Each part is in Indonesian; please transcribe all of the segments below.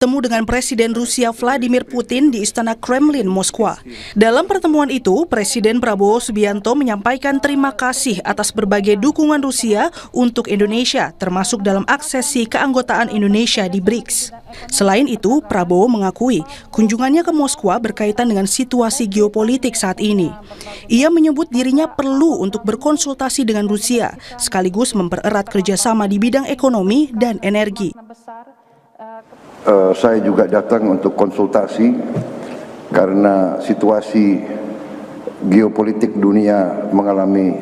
bertemu dengan Presiden Rusia Vladimir Putin di Istana Kremlin, Moskwa. Dalam pertemuan itu, Presiden Prabowo Subianto menyampaikan terima kasih atas berbagai dukungan Rusia untuk Indonesia, termasuk dalam aksesi keanggotaan Indonesia di BRICS. Selain itu, Prabowo mengakui kunjungannya ke Moskwa berkaitan dengan situasi geopolitik saat ini. Ia menyebut dirinya perlu untuk berkonsultasi dengan Rusia, sekaligus mempererat kerjasama di bidang ekonomi dan energi. Saya juga datang untuk konsultasi karena situasi geopolitik dunia mengalami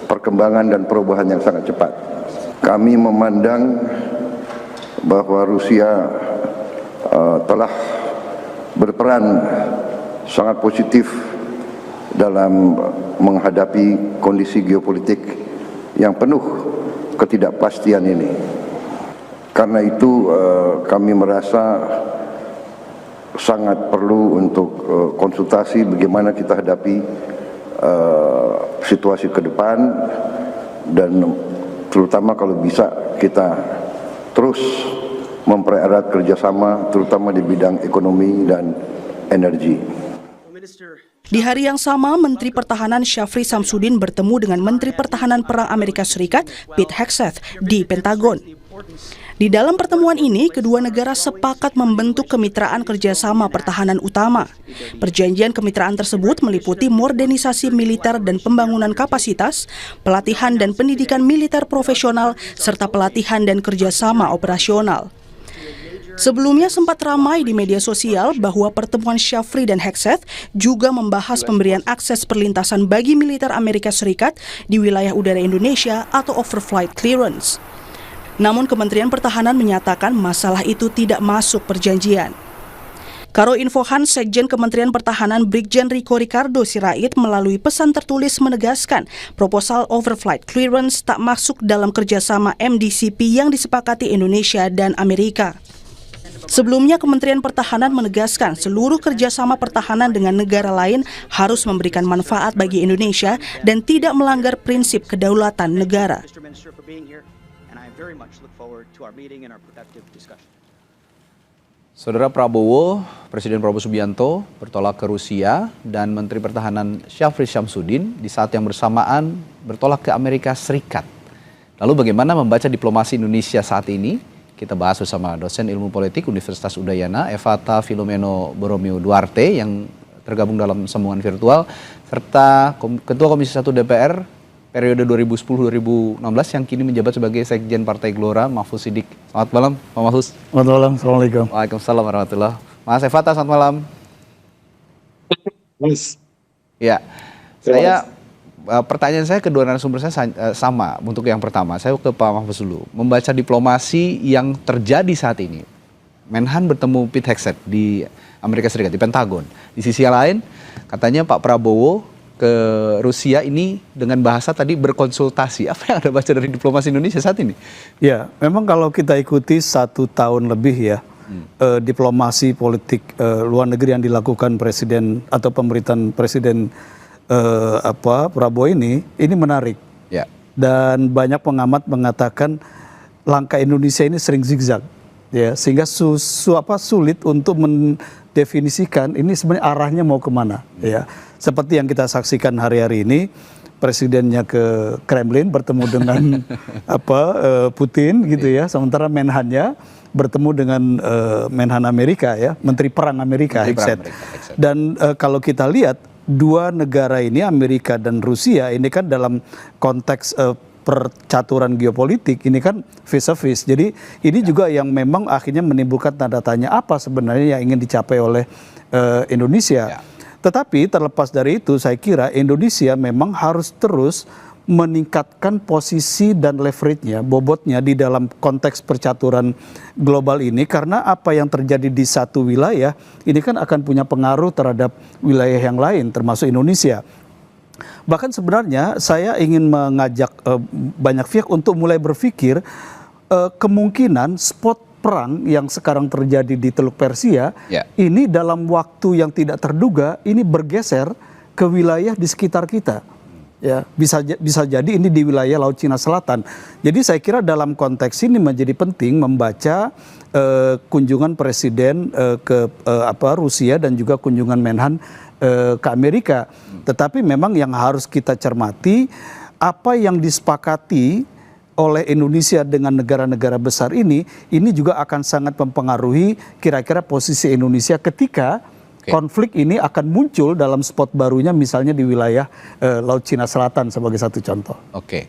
perkembangan dan perubahan yang sangat cepat. Kami memandang bahwa Rusia telah berperan sangat positif dalam menghadapi kondisi geopolitik yang penuh ketidakpastian ini. Karena itu kami merasa sangat perlu untuk konsultasi bagaimana kita hadapi situasi ke depan, dan terutama kalau bisa kita terus mempererat kerjasama terutama di bidang ekonomi dan energi. Di hari yang sama, Menteri Pertahanan Syafri Samsudin bertemu dengan Menteri Pertahanan Perang Amerika Serikat Pete Hegseth di Pentagon. Di dalam pertemuan ini, kedua negara sepakat membentuk kemitraan kerjasama pertahanan utama. Perjanjian kemitraan tersebut meliputi modernisasi militer dan pembangunan kapasitas, pelatihan dan pendidikan militer profesional, serta pelatihan dan kerjasama operasional. Sebelumnya sempat ramai di media sosial bahwa pertemuan Syafri dan Hegseth juga membahas pemberian akses perlintasan bagi militer Amerika Serikat di wilayah udara Indonesia atau overflight clearance. Namun Kementerian Pertahanan menyatakan masalah itu tidak masuk perjanjian. Karo Infohan, Sekjen Kementerian Pertahanan Brigjen Riko Ricardo Sirait melalui pesan tertulis menegaskan proposal overflight clearance tak masuk dalam kerjasama MDCP yang disepakati Indonesia dan Amerika. Sebelumnya, Kementerian Pertahanan menegaskan seluruh kerjasama pertahanan dengan negara lain harus memberikan manfaat bagi Indonesia dan tidak melanggar prinsip kedaulatan negara. Saudara Prabowo, Presiden Prabowo Subianto bertolak ke Rusia dan Menteri Pertahanan Syafri Samsudin di saat yang bersamaan bertolak ke Amerika Serikat. Lalu bagaimana membaca diplomasi Indonesia saat ini? Kita bahas bersama dosen ilmu politik Universitas Udayana, Evata Filomeno Boromeo Duarte yang tergabung dalam sambungan virtual, serta Ketua Komisi 1 DPR periode 2010-2016 yang kini menjabat sebagai Sekjen Partai Gelora, Mahfuz Siddiq. Selamat malam, Pak Mahfuz. Selamat malam, Assalamualaikum. Waalaikumsalam warahmatullahi wabarakatuh. Mas Evata, selamat malam. Ya, pertanyaan saya kedua narasumber saya sama untuk yang pertama. Saya ke Pak Mahfuz dulu. Membaca diplomasi yang terjadi saat ini. Menhan bertemu Pete Hegseth di Amerika Serikat, di Pentagon. Di sisi lain, katanya Pak Prabowo ke Rusia ini dengan bahasa tadi berkonsultasi. Apa yang Anda baca dari diplomasi Indonesia saat ini? Ya, memang kalau kita ikuti 1 tahun lebih ya, diplomasi politik luar negeri yang dilakukan Presiden atau pemerintahan Presiden Prabowo ini menarik. Ya. Dan banyak pengamat mengatakan langkah Indonesia ini sering zigzag, ya, sehingga sulit untuk mendefinisikan ini sebenarnya arahnya mau kemana, ya. Seperti yang kita saksikan hari-hari ini, presidennya ke Kremlin bertemu dengan Putin gitu ya, sementara Menhannya bertemu dengan Menhan Amerika ya, Menteri Perang Amerika Hegseth. Dan kalau kita lihat dua negara ini, Amerika dan Rusia, ini kan dalam konteks percaturan geopolitik ini kan face to face. Jadi ini juga yang memang akhirnya menimbulkan tanda tanya apa sebenarnya yang ingin dicapai oleh Indonesia. Tetapi terlepas dari itu, saya kira Indonesia memang harus terus meningkatkan posisi dan leverage-nya, bobotnya di dalam konteks percaturan global ini, karena apa yang terjadi di satu wilayah ini kan akan punya pengaruh terhadap wilayah yang lain, termasuk Indonesia. Bahkan sebenarnya saya ingin mengajak banyak pihak untuk mulai berpikir kemungkinan spot perang yang sekarang terjadi di Teluk Persia ini dalam waktu yang tidak terduga ini bergeser ke wilayah di sekitar kita. ya bisa jadi ini di wilayah Laut Cina Selatan. Jadi saya kira dalam konteks ini menjadi penting membaca kunjungan presiden ke Rusia dan juga kunjungan Menhan ke Amerika. Tetapi memang yang harus kita cermati apa yang disepakati oleh Indonesia dengan negara-negara besar ini juga akan sangat mempengaruhi kira-kira posisi Indonesia ketika konflik ini akan muncul dalam spot barunya misalnya di wilayah Laut Cina Selatan sebagai satu contoh. Oke.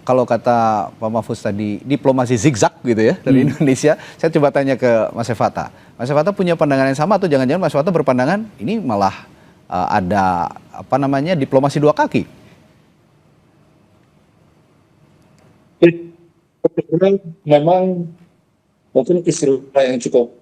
Kalau kata Pak Mahfuz tadi diplomasi zigzag gitu ya dari Indonesia, saya coba tanya ke Mas Evata. Mas Evata punya pandangan yang sama atau jangan-jangan Mas Evata berpandangan ini malah ada diplomasi dua kaki? Memang mungkin istilah yang cukup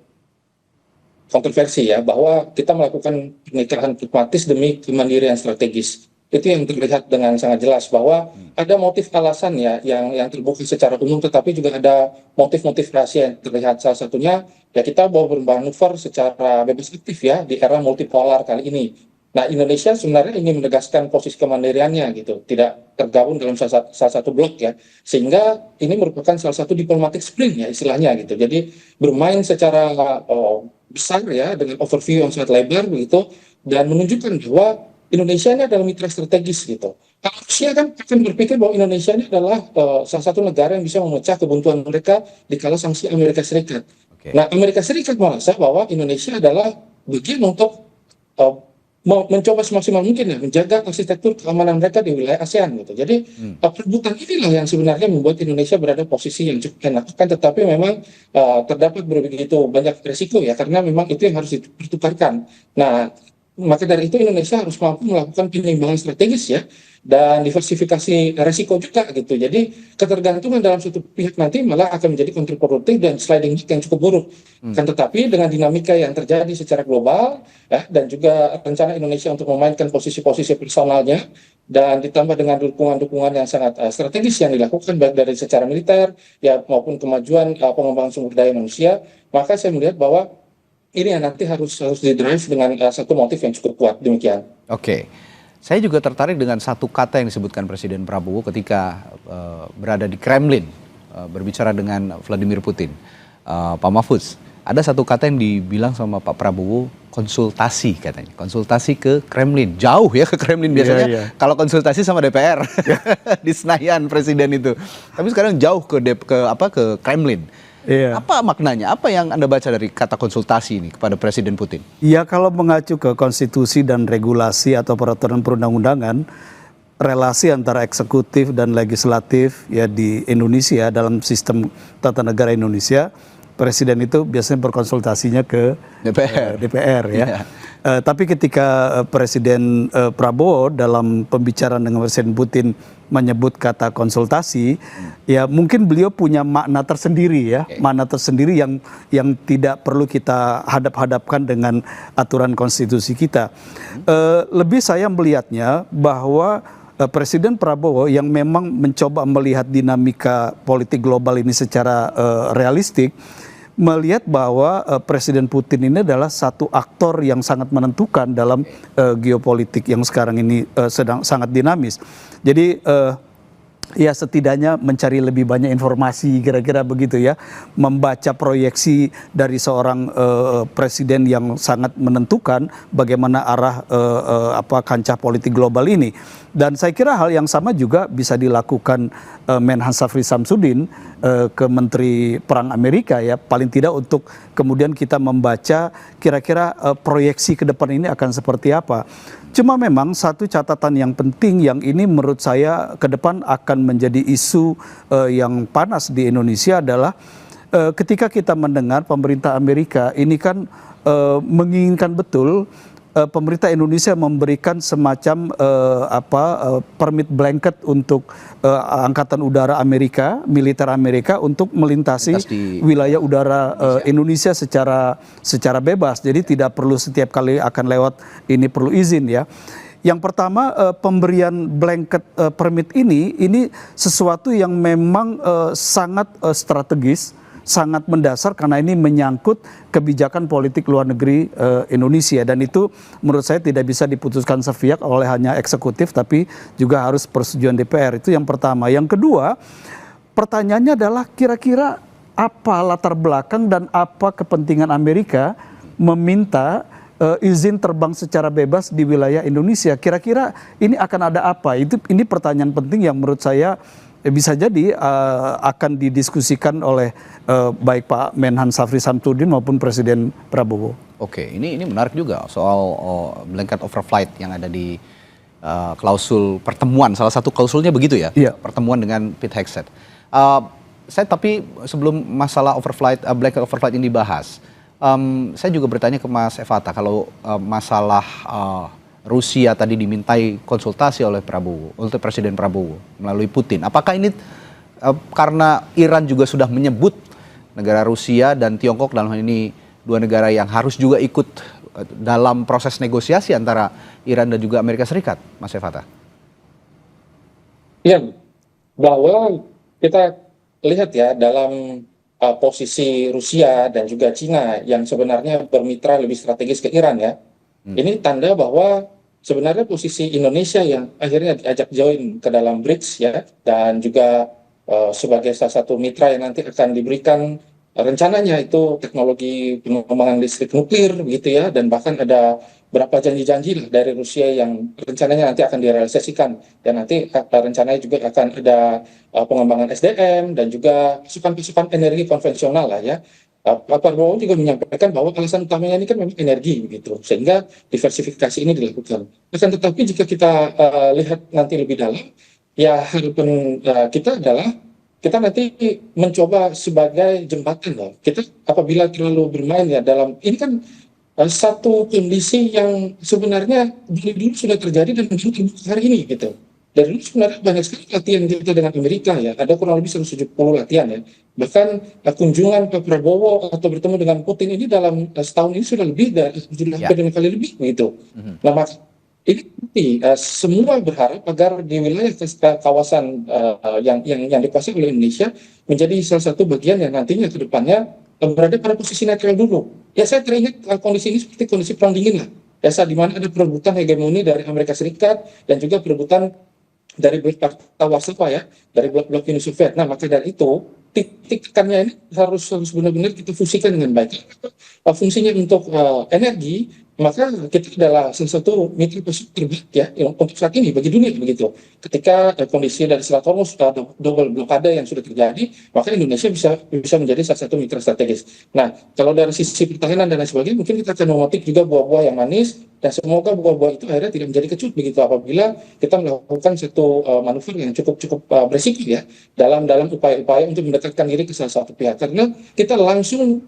kontroversi ya, bahwa kita melakukan pernikahan diplomatis demi kemandirian strategis. Itu yang terlihat dengan sangat jelas bahwa ada motif alasan ya yang terbuka secara umum, tetapi juga ada motif-motif rahasia yang terlihat. Salah satunya ya kita mau bermanuver secara bebas aktif ya di era multipolar kali ini. Nah, Indonesia sebenarnya ingin menegaskan posisi kemandiriannya gitu, tidak tergabung dalam salah satu blok ya, sehingga ini merupakan salah satu diplomatic spring ya istilahnya gitu. Jadi bermain secara besar ya dengan overview yang sangat lebar begitu, dan menunjukkan bahwa Indonesia ini adalah mitra strategis gitu. Kalau Rusia kan akan berpikir bahwa Indonesia ini adalah salah satu negara yang bisa memecah kebuntuan mereka di kala sanksi Amerika Serikat. Nah, Amerika Serikat merasa bahwa Indonesia adalah bagian untuk mencoba semaksimal mungkin ya menjaga arsitektur keamanan mereka di wilayah ASEAN gitu. Jadi perebutan inilah yang sebenarnya membuat Indonesia berada posisi yang cukup enak, kan, tetapi memang terdapat begitu banyak risiko ya, karena memang itu yang harus dipertukarkan. Nah, maka dari itu Indonesia harus mampu melakukan penyeimbangan strategis ya, dan diversifikasi resiko juga gitu. Jadi ketergantungan dalam satu pihak nanti malah akan menjadi kontraproduktif dan sliding yang cukup buruk. Kan tetapi dengan dinamika yang terjadi secara global ya, dan juga rencana Indonesia untuk memainkan posisi-posisi personalnya, dan ditambah dengan dukungan-dukungan yang sangat strategis yang dilakukan baik dari secara militer ya maupun kemajuan pengembangan sumber daya manusia, maka saya melihat bahwa ini yang nanti harus didrive dengan satu motif yang cukup kuat. Demikian. Oke. Saya juga tertarik dengan satu kata yang disebutkan Presiden Prabowo ketika berada di Kremlin berbicara dengan Vladimir Putin. Pak Mahfuz, ada satu kata yang dibilang sama Pak Prabowo, konsultasi katanya. Konsultasi ke Kremlin. Jauh ya ke Kremlin biasanya. Kalau konsultasi sama DPR di Senayan Presiden itu. Tapi sekarang jauh ke Kremlin. Apa maknanya? Apa yang Anda baca dari kata konsultasi ini kepada Presiden Putin? Ya, kalau mengacu ke konstitusi dan regulasi atau peraturan perundang-undangan, relasi antara eksekutif dan legislatif ya di Indonesia dalam sistem tata negara Indonesia, presiden itu biasanya berkonsultasinya ke DPR ya. Tapi ketika Presiden Prabowo dalam pembicaraan dengan Presiden Putin menyebut kata konsultasi, ya mungkin beliau punya makna tersendiri ya, makna tersendiri yang tidak perlu kita hadap-hadapkan dengan aturan konstitusi kita. Lebih saya melihatnya bahwa Presiden Prabowo yang memang mencoba melihat dinamika politik global ini secara realistik, melihat bahwa Presiden Putin ini adalah satu aktor yang sangat menentukan dalam geopolitik yang sekarang ini sedang sangat dinamis. Jadi ya setidaknya mencari lebih banyak informasi kira-kira begitu ya, membaca proyeksi dari seorang presiden yang sangat menentukan bagaimana arah kancah politik global ini. Dan saya kira hal yang sama juga bisa dilakukan Menhan Syafri Samsudin ke Menteri Perang Amerika ya, paling tidak untuk kemudian kita membaca kira-kira proyeksi ke depan ini akan seperti apa. Cuma memang satu catatan yang penting yang ini menurut saya ke depan akan menjadi isu yang panas di Indonesia adalah ketika kita mendengar pemerintah Amerika ini kan menginginkan betul pemerintah Indonesia memberikan semacam permit blanket untuk Angkatan Udara Amerika, militer Amerika untuk melintasi wilayah udara Indonesia secara bebas. Jadi tidak perlu setiap kali akan lewat ini perlu izin ya. Yang pertama pemberian blanket permit ini sesuatu yang memang sangat strategis, sangat mendasar karena ini menyangkut kebijakan politik luar negeri Indonesia, dan itu menurut saya tidak bisa diputuskan sepihak oleh hanya eksekutif, tapi juga harus persetujuan DPR. Itu yang pertama. Yang kedua, pertanyaannya adalah kira-kira apa latar belakang dan apa kepentingan Amerika meminta izin terbang secara bebas di wilayah Indonesia. Kira-kira ini akan ada apa? Ini pertanyaan penting yang menurut saya bisa jadi akan didiskusikan oleh baik Pak Menhan Syafri Samsudin maupun Presiden Prabowo. Oke, ini menarik juga soal blanket overflight yang ada di klausul pertemuan. Salah satu klausulnya begitu ya, Iya. Pertemuan dengan Pete Hegseth. Tapi sebelum masalah blanket overflight ini dibahas, saya juga bertanya ke Mas Evata, kalau masalah Rusia tadi dimintai konsultasi oleh Presiden Prabowo melalui Putin. Apakah ini karena Iran juga sudah menyebut negara Rusia dan Tiongkok dalam hal ini dua negara yang harus juga ikut dalam proses negosiasi antara Iran dan juga Amerika Serikat, Mas Evata? Ya, bahwa kita lihat ya dalam posisi Rusia dan juga Cina yang sebenarnya bermitra lebih strategis ke Iran ya. Ini tanda bahwa sebenarnya posisi Indonesia yang akhirnya diajak join ke dalam BRICS ya, dan juga sebagai salah satu mitra yang nanti akan diberikan rencananya itu teknologi pengembangan listrik nuklir begitu ya, dan bahkan ada berapa janji-janji lah dari Rusia yang rencananya nanti akan direalisasikan, dan nanti rencananya juga akan ada pengembangan SDM dan juga pasokan energi konvensional lah ya. Pak Prabowo juga menyampaikan bahwa alasan utamanya ini kan memang energi begitu, sehingga diversifikasi ini dilakukan. Akan tetapi jika kita lihat nanti lebih dalam, ya harapan kita adalah kita nanti mencoba sebagai jembatan lah. Kita apabila terlalu bermain ya dalam ini kan satu kondisi yang sebenarnya dari dulu sudah terjadi dan baru terbukti hari ini gitu. Dari dulu sebenarnya banyak sekali latihan kita dengan Amerika ya, ada kurang lebih 170 latihan ya. Bahkan kunjungan Pak Prabowo atau bertemu dengan Putin ini dalam setahun ini sudah lebih dari 5 kali lebih begitu. Nah, maka ini semua berharap agar di wilayah kawasan yang dikuasai oleh Indonesia menjadi salah satu bagian yang nantinya ke depannya berada pada posisi netral dulu. Ya saya teringat kondisi ini seperti kondisi perang dingin lah. Ya saat di mana ada perebutan hegemoni dari Amerika Serikat dan juga perebutan dari blok Warsawa ya, dari blok Uni Soviet. Nah, maka dari itu titik tekannya ini harus benar-benar kita fungsikan dengan baik. Fungsinya untuk energi, maka kita adalah salah satu mitra pasar terbaik ya untuk saat ini bagi dunia begitu. Ketika kondisi dari Selat Hormuz double blokade yang sudah terjadi, maka Indonesia bisa menjadi salah satu mitra strategis. Nah, kalau dari sisi pertahanan dan lain sebagainya, mungkin kita akan memetik juga buah-buah yang manis, dan semoga buah-buah itu akhirnya tidak menjadi kecut begitu apabila kita melakukan satu manuver yang cukup berisiko ya dalam upaya-upaya untuk mendekatkan diri ke salah satu pihak, karena kita langsung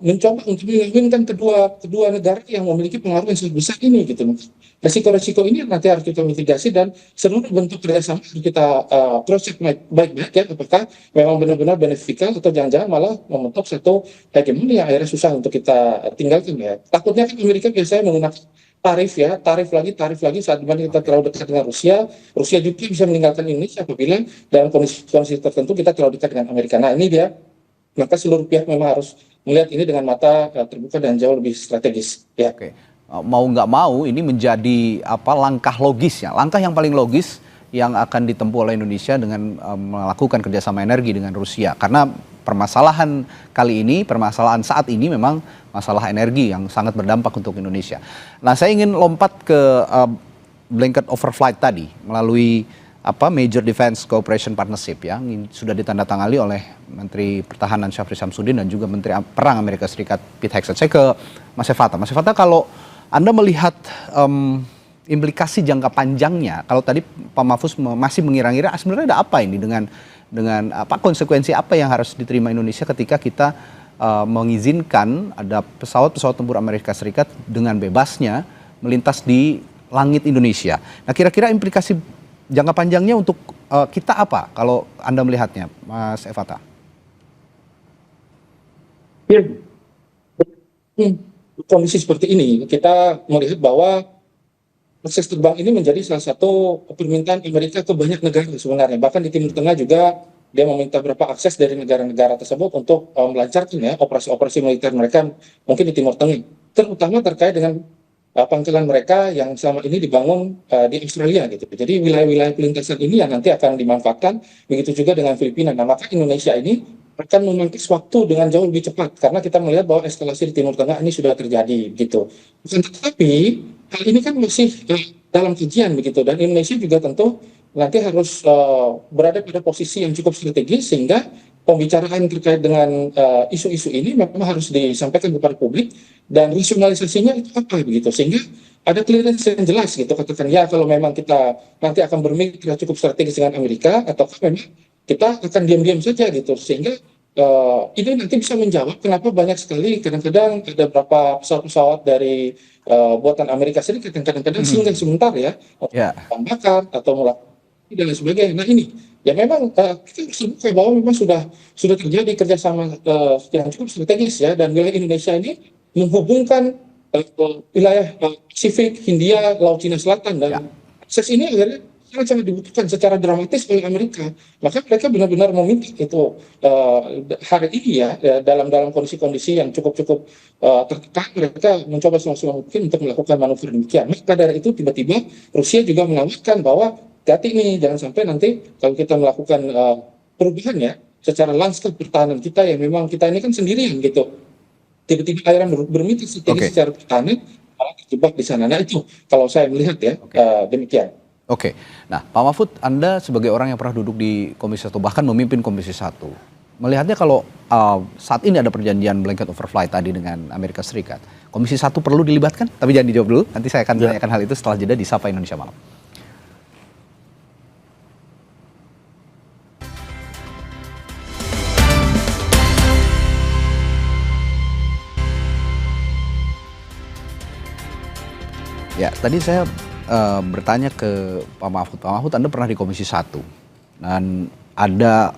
mencoba untuk mengawinkan kedua negara yang memiliki pengaruh yang sangat besar ini gitu. Resiko-resiko ini nanti harus kita mitigasi dan seluruh bentuk kerjasama harus kita proses baik-baik ya, apakah memang benar-benar beneficial atau jangan-jangan malah membentuk satu hegemoni yang akhirnya susah untuk kita tinggalkan ya. Takutnya kan Amerika biasanya menggunakan tarif lagi saat dimana kita terlalu dekat dengan Rusia juga bisa meninggalkan Indonesia apabila dalam kondisi tertentu kita terlalu dekat dengan Amerika. Nah ini dia, maka seluruh pihak memang harus melihat ini dengan mata terbuka dan jauh lebih strategis. Ya. Oke. Mau nggak mau ini menjadi langkah logis ya, langkah yang paling logis yang akan ditempuh oleh Indonesia dengan melakukan kerjasama energi dengan Rusia, karena permasalahan saat ini memang masalah energi yang sangat berdampak untuk Indonesia. Nah, saya ingin lompat ke blanket overflight tadi melalui Major Defense Cooperation Partnership yang sudah ditandatangani oleh Menteri Pertahanan Syafri Samsudin dan juga Menteri Perang Amerika Serikat Pete Hegseth. Saya ke Mas Evata. Mas Evata, kalau Anda melihat implikasi jangka panjangnya, kalau tadi Pak Mahfuz masih mengira-ngira sebenarnya ada apa ini dengan konsekuensi apa yang harus diterima Indonesia ketika kita mengizinkan ada pesawat-pesawat tempur Amerika Serikat dengan bebasnya melintas di langit Indonesia. Nah, kira-kira implikasi jangka panjangnya untuk kita apa kalau Anda melihatnya, Mas Evata? Ya. Kondisi seperti ini, kita melihat bahwa akses terbang ini menjadi salah satu permintaan Amerika ke banyak negara sebenarnya. Bahkan di Timur Tengah juga dia meminta berapa akses dari negara-negara tersebut untuk melancarkan ya operasi-operasi militer mereka mungkin di Timur Tengah, terutama terkait dengan pangkalan mereka yang selama ini dibangun di Australia gitu. Jadi wilayah-wilayah pelintasan ini yang nanti akan dimanfaatkan, begitu juga dengan Filipina. Nah, maka Indonesia ini akan memangkas waktu dengan jauh lebih cepat karena kita melihat bahwa eskalasi di Timur Tengah ini sudah terjadi gitu. Tetapi hal ini kan masih dalam kajian begitu, dan Indonesia juga tentu nanti harus berada pada posisi yang cukup strategis sehingga pembicaraan terkait dengan isu-isu ini memang harus disampaikan kepada publik dan rasionalisasinya itu apa begitu, sehingga ada clearance yang jelas gitu, katakan ya kalau memang kita nanti akan bermitra cukup strategis dengan Amerika atau memang kita akan diam-diam saja gitu, sehingga ini nanti bisa menjawab kenapa banyak sekali kadang-kadang ada beberapa pesawat-pesawat dari buatan Amerika Serikat yang kadang-kadang singgah sebentar ya, bahan bakar atau melakukan dan lain sebagainya. Nah ini ya memang kita harus terbuka bahwa memang sudah terjadi kerjasama yang cukup strategis ya, dan wilayah Indonesia ini menghubungkan wilayah Pasifik, Hindia, Laut Cina Selatan, dan akses ini akhirnya sangat dibutuhkan secara dramatis oleh Amerika. Maka mereka benar-benar meminta itu hari ini ya dalam kondisi-kondisi yang cukup tertekan, mereka mencoba semaksimal mungkin untuk melakukan manuver demikian. Maka dari itu tiba-tiba Rusia juga menawarkan bahwa hati nih, jangan sampai nanti kalau kita melakukan perubahan ya secara lanskap pertahanan kita yang memang kita ini kan sendirian gitu, tiba-tiba Iran bermitra strategi secara pertahanan malah terjebak di sana. Nah itu kalau saya melihat ya demikian. Oke. Nah, Pak Mahfud, Anda sebagai orang yang pernah duduk di Komisi 1 bahkan memimpin Komisi 1, melihatnya kalau saat ini ada perjanjian blanket overflight tadi dengan Amerika Serikat, Komisi 1 perlu dilibatkan? Tapi jangan dijawab dulu, nanti saya akan tanyakan hal itu setelah jeda di Sapa Indonesia Malam. Ya, tadi saya bertanya ke Pak Mahfud. Pak Mahfud, Anda pernah di Komisi 1 dan ada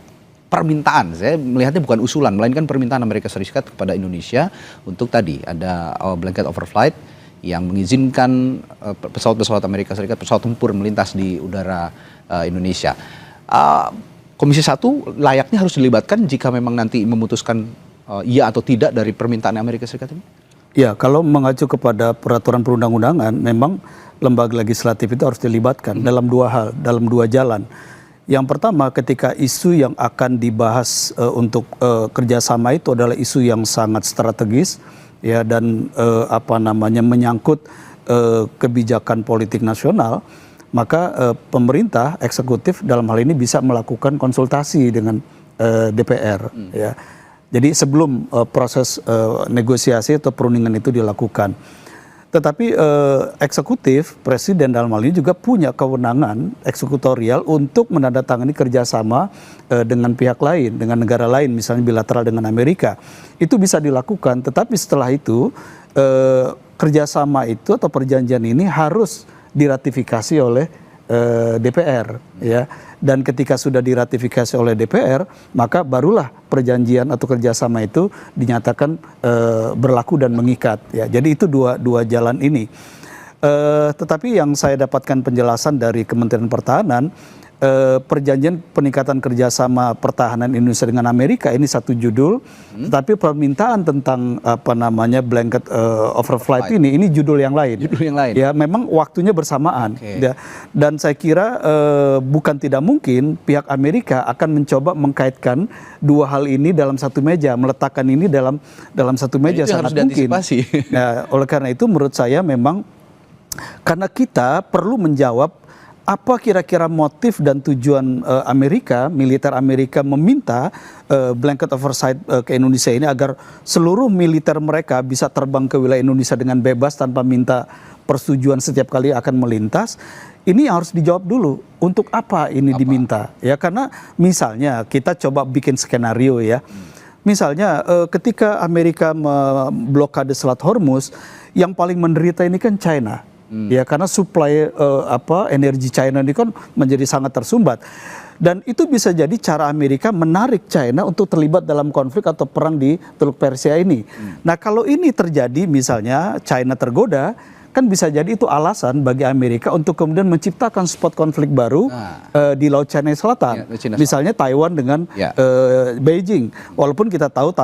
permintaan, saya melihatnya bukan usulan, melainkan permintaan Amerika Serikat kepada Indonesia untuk tadi ada blanket overflight yang mengizinkan pesawat-pesawat Amerika Serikat, pesawat tempur melintas di udara Indonesia. Komisi 1 layaknya harus dilibatkan jika memang nanti memutuskan iya atau tidak dari permintaan Amerika Serikat ini? Ya, kalau mengacu kepada peraturan perundang-undangan, memang lembaga legislatif itu harus dilibatkan dalam dua hal, dalam dua jalan. Yang pertama, ketika isu yang akan dibahas untuk kerjasama itu adalah isu yang sangat strategis, ya, dan menyangkut kebijakan politik nasional, maka pemerintah eksekutif dalam hal ini bisa melakukan konsultasi dengan DPR, ya. Jadi sebelum proses negosiasi atau perundingan itu dilakukan. Tetapi eksekutif, presiden dalam hal ini juga punya kewenangan eksekutorial untuk menandatangani kerjasama dengan pihak lain, dengan negara lain, misalnya bilateral dengan Amerika. Itu bisa dilakukan, tetapi setelah itu kerjasama itu atau perjanjian ini harus diratifikasi oleh DPR, ya. Dan ketika sudah diratifikasi oleh DPR, maka barulah perjanjian atau kerjasama itu dinyatakan berlaku dan mengikat, ya. Jadi itu dua jalan ini. Tetapi yang saya dapatkan penjelasan dari Kementerian Pertahanan, perjanjian peningkatan kerjasama pertahanan Indonesia dengan Amerika ini satu judul, tetapi permintaan tentang blanket overflight ini judul yang lain. Judul yang lain. Ya, memang waktunya bersamaan. Ya. Dan saya kira bukan tidak mungkin pihak Amerika akan mencoba mengkaitkan dua hal ini dalam satu meja, meletakkan ini dalam satu meja, sangat mungkin. Nah, oleh karena itu menurut saya memang karena kita perlu menjawab apa kira-kira motif dan tujuan Amerika, militer Amerika meminta blanket oversight ke Indonesia ini agar seluruh militer mereka bisa terbang ke wilayah Indonesia dengan bebas tanpa minta persetujuan setiap kali akan melintas. Ini harus dijawab dulu, untuk apa ini diminta? Ya, karena misalnya kita coba bikin skenario ya. Misalnya ketika Amerika memblokade Selat Hormuz, yang paling menderita ini kan China. Ya, karena suplai energi China ini kan menjadi sangat tersumbat, dan itu bisa jadi cara Amerika menarik China untuk terlibat dalam konflik atau perang di Teluk Persia ini. Nah, kalau ini terjadi, misalnya China tergoda, kan bisa jadi itu alasan bagi Amerika untuk kemudian menciptakan spot konflik baru di Laut Cina Selatan. Misalnya Taiwan dengan Beijing. Walaupun kita tahu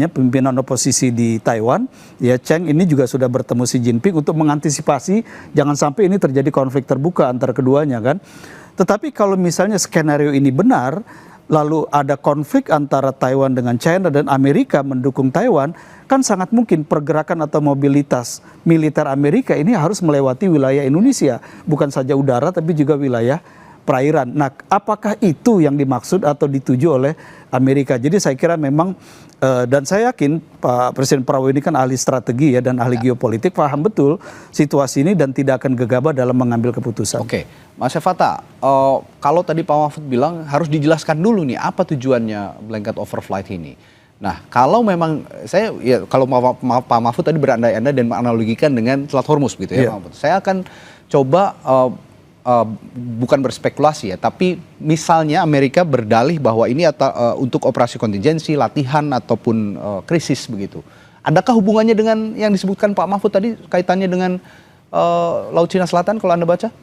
pimpinan oposisi di Taiwan, ya Cheng ini juga sudah bertemu Xi Jinping untuk mengantisipasi jangan sampai ini terjadi konflik terbuka antara keduanya kan. Tetapi kalau misalnya skenario ini benar, lalu ada konflik antara Taiwan dengan China dan Amerika mendukung Taiwan, kan sangat mungkin pergerakan atau mobilitas militer Amerika ini harus melewati wilayah Indonesia. Bukan saja udara tapi juga wilayah perairan. Nah, apakah itu yang dimaksud atau dituju oleh Amerika? Jadi saya kira memang, dan saya yakin Pak Presiden Prabowo ini kan ahli strategi ya dan ahli geopolitik, paham betul situasi ini dan tidak akan gegabah dalam mengambil keputusan. Oke, Mas Syafata, kalau tadi Pak Mahfud bilang harus dijelaskan dulu nih apa tujuannya blanket overflight ini. Nah, kalau memang kalau Pak Mahfud tadi berandai-andai dan menganalogikan dengan Selat Hormuz gitu ya, Pak Mahfud. Saya akan coba bukan berspekulasi ya, tapi misalnya Amerika berdalih bahwa ini untuk operasi kontingensi, latihan ataupun krisis begitu. Adakah hubungannya dengan yang disebutkan Pak Mahfud tadi kaitannya dengan Laut Cina Selatan kalau Anda baca?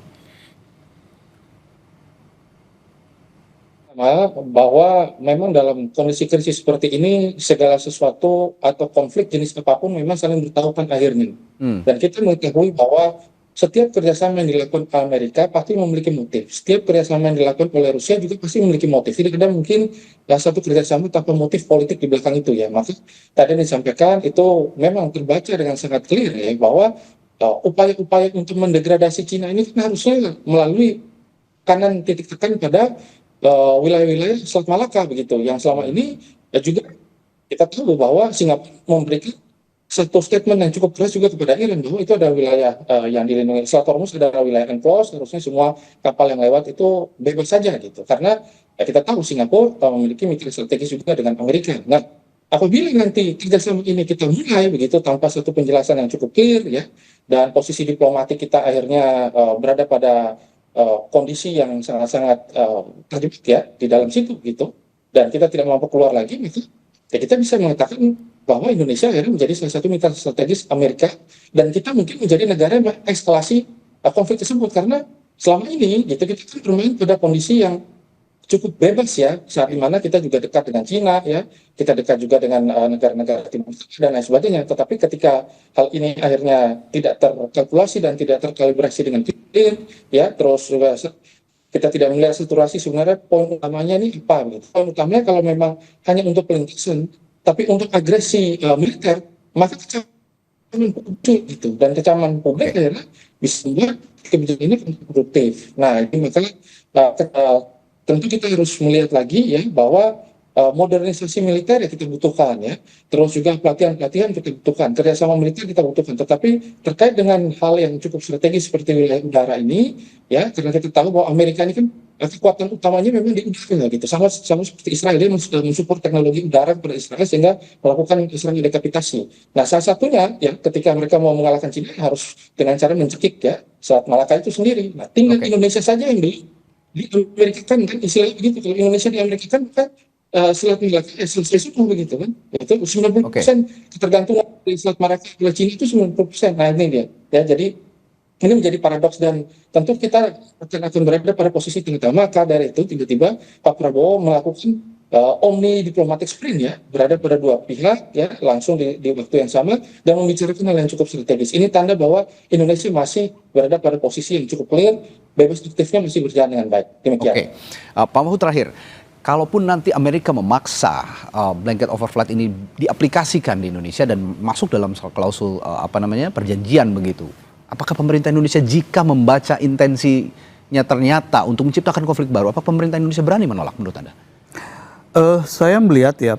Bahwa memang dalam kondisi krisis seperti ini segala sesuatu atau konflik jenis apapun memang saling bertahukan akhirnya. Dan kita mengetahui bahwa setiap kerjasama yang dilakukan Amerika pasti memiliki motif. Setiap kerjasama yang dilakukan oleh Rusia juga pasti memiliki motif. Tidak ada mungkin satu kerjasama tanpa motif politik di belakang itu ya. Maka tadi disampaikan itu memang terbaca dengan sangat clear ya bahwa upaya-upaya untuk mendegradasi Cina ini kan harusnya melalui kanan titik tekan pada wilayah-wilayah Selat Malaka begitu, yang selama ini juga kita tahu bahwa Singapura memberikan satu statement yang cukup keras juga kepada Iran bahwa itu adalah wilayah yang dilindungi. Selat Hormuz adalah wilayah enclosed, harusnya semua kapal yang lewat itu bebas saja gitu, karena kita tahu Singapura memiliki mitra strategis juga dengan Amerika. Nah, apabila nanti kerjasama ini kita mulai begitu tanpa satu penjelasan yang cukup clear ya, dan posisi diplomatik kita akhirnya berada pada kondisi yang sangat-sangat terjebak ya di dalam situ gitu, dan kita tidak mampu keluar lagi gitu, ya kita bisa mengatakan bahwa Indonesia akhirnya menjadi salah satu mitra strategis Amerika, dan kita mungkin menjadi negara yang mengekskalasi konflik tersebut, karena selama ini gitu kita kan bermain pada kondisi yang cukup bebas ya, saat dimana kita juga dekat dengan Cina ya, kita dekat juga dengan negara-negara Timur Tengah dan lain sebagainya. Tetapi ketika hal ini akhirnya tidak terkalkulasi dan tidak terkalibrasi dengan clear ya, terus juga kita tidak melihat situasi sebenarnya poin utamanya ini apa gitu. Poin utamanya kalau memang hanya untuk pelintasan, tapi untuk agresi militer, maka kecaman publik gitu, dan kecaman publik akhirnya bisa membuat kebijakan ini produktif. Nah, ini maka tentu kita harus melihat lagi ya bahwa modernisasi militer ya kita butuhkan ya, terus juga pelatihan-pelatihan kita butuhkan, kerjasama militer kita butuhkan. Tetapi terkait dengan hal yang cukup strategis seperti wilayah udara ini ya, karena kita tahu bahwa Amerika ini kan kekuatan utamanya memang di udara gitu, sama seperti Israel, dia mensupport teknologi udara kepada Israel sehingga melakukan serangan dekapitasi. Nah, salah satunya ya ketika mereka mau mengalahkan Cina harus dengan cara mencekik ya Selat Malaka itu sendiri. Nah, tinggal Indonesia saja yang di Amerika kan istilahnya begitu. Kalau Indonesia di Amerika kan Selat Malaka selesai semua begitu kan, itu 90% ketergantungan dari Selat Malaka ke Cina itu 90%. Nah, ini dia ya, jadi ini menjadi paradoks, dan tentu kita akan berada pada posisi tengah. Maka dari itu tiba-tiba Pak Prabowo melakukan omni diplomatic sprint ya, berada pada dua pihak ya langsung di waktu yang sama dan membicarakan hal yang cukup strategis. Ini tanda bahwa Indonesia masih berada pada posisi yang cukup clear, bebas aktifnya masih berjalan dengan baik. Demikian. Oke, Pak Mahfud terakhir, kalaupun nanti Amerika memaksa blanket overflight ini diaplikasikan di Indonesia dan masuk dalam klausul perjanjian begitu, apakah pemerintah Indonesia jika membaca intensinya ternyata untuk menciptakan konflik baru, apakah pemerintah Indonesia berani menolak menurut Anda? Saya melihat ya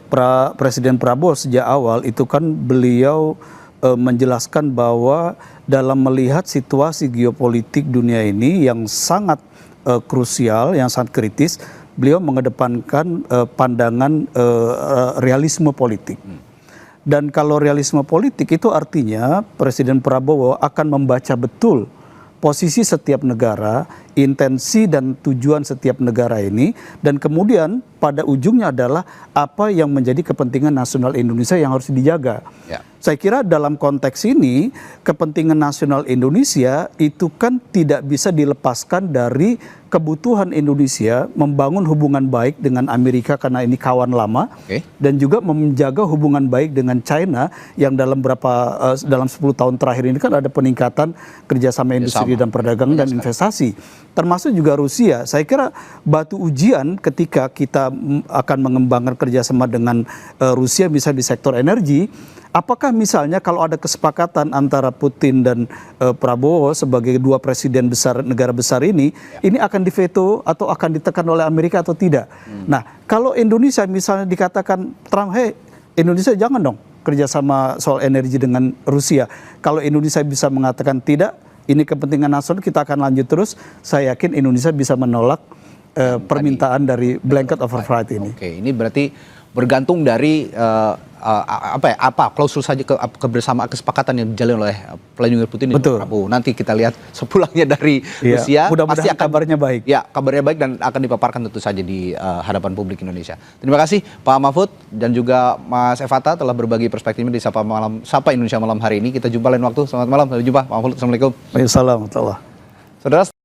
Presiden Prabowo sejak awal itu kan beliau menjelaskan bahwa dalam melihat situasi geopolitik dunia ini yang sangat krusial, yang sangat kritis, beliau mengedepankan pandangan realisme politik. Dan kalau realisme politik itu artinya Presiden Prabowo akan membaca betul posisi setiap negara intensi dan tujuan setiap negara ini, dan kemudian pada ujungnya adalah apa yang menjadi kepentingan nasional Indonesia yang harus dijaga. Ya. Saya kira dalam konteks ini kepentingan nasional Indonesia itu kan tidak bisa dilepaskan dari kebutuhan Indonesia membangun hubungan baik dengan Amerika karena ini kawan lama, dan juga menjaga hubungan baik dengan China yang dalam dalam 10 tahun terakhir ini kan ada peningkatan kerjasama industri dan perdagangan dan investasi, termasuk juga Rusia. Saya kira batu ujian ketika kita akan mengembangkan kerjasama dengan Rusia bisa di sektor energi. Apakah misalnya kalau ada kesepakatan antara Putin dan Prabowo sebagai dua presiden besar negara besar ini akan diveto atau akan ditekan oleh Amerika atau tidak? Nah, kalau Indonesia misalnya dikatakan Trump, hey Indonesia jangan dong kerjasama soal energi dengan Rusia. Kalau Indonesia bisa mengatakan tidak, ini kepentingan nasional, kita akan lanjut terus. Saya yakin Indonesia bisa menolak permintaan dari blanket overflight ini. Oke, ini berarti bergantung dari apa klausul saja kebersamaan kesepakatan yang dijalin oleh Vladimir Putin dan Prabowo. Nanti kita lihat sepulangnya dari Rusia. Mudah-mudahan kabarnya baik. Ya, kabarnya baik dan akan dipaparkan tentu saja di hadapan publik Indonesia. Terima kasih Pak Mahfud dan juga Mas Evata telah berbagi perspektifnya di Sapa Indonesia Malam hari ini. Kita jumpa lain waktu. Selamat malam, sampai jumpa Pak Mahfud. Assalamualaikum. Waalaikumsalam. Saudara.